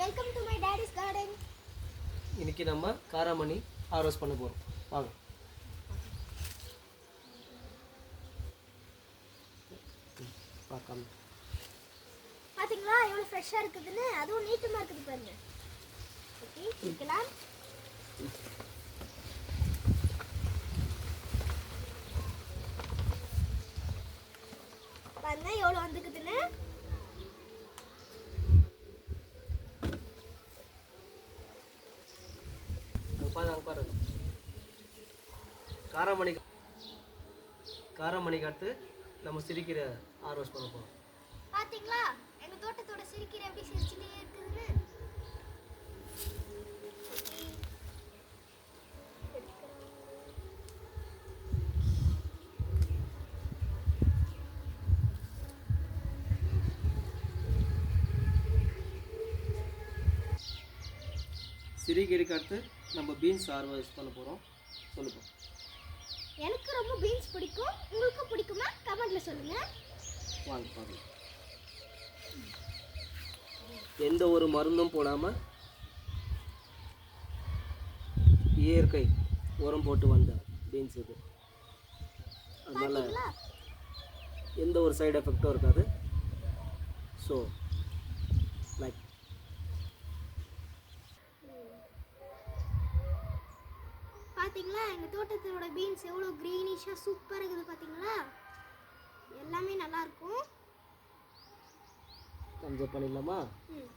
Welcome to my toadies garden. இன்னைக்கு நம்ம காராமணி ஹார்வெஸ்ட் பண்ண போகிறோம். வாங்க. பார்க்காம பாத்தீங்களா எவ்வளவு ஃப்ரெஷ்ஷா இருக்குதுன்னு, அதுவும் நீட்டமா இருக்குது பாருங்க. ஓகே, பிக்கலாம். பாருங்க எவ்வளவு வந்துக்குதுன்னு. பாருங்க காராமணிக்கு அடுத்து நம்ம சிரிக்கிற ஹார்வெஸ்ட் பண்ண போகிறோம். பாத்தீங்களா எங்க தோட்டத்தோட சிரிக்கிற எப்படி சிரிச்சுட்டே இருக்குதுன்னு. சிரிக்கிறதுக்கு அடுத்து நம்ம பீன்ஸ் ஹார்வெஸ்ட் பண்ண போகிறோம். சொல்லுப்போம். எனக்கு ரொம்ப பீன்ஸ் பிடிக்கும். உங்களுக்கு பிடிக்குமா? கமெண்ட்ல சொல்லுங்க. வாங்க பார்க்கலாம். எந்த ஒரு மருந்தும் போடாமல் இயற்கை உரம் போட்டு வந்த பீன்ஸ் இது. அதனால் எந்த ஒரு சைடு எஃபெக்டும் இருக்காது. ஸோ லைக் பாத்தீங்களா எங்க தோட்டத்தோட பீன்ஸ் எவ்வளவு கிரீனிஷா சூப்பரா இருக்குது. பாத்தீங்களா எல்லாமே நல்லா இருக்கும். கன்சர்வ் பண்ணிடலாமா? ம்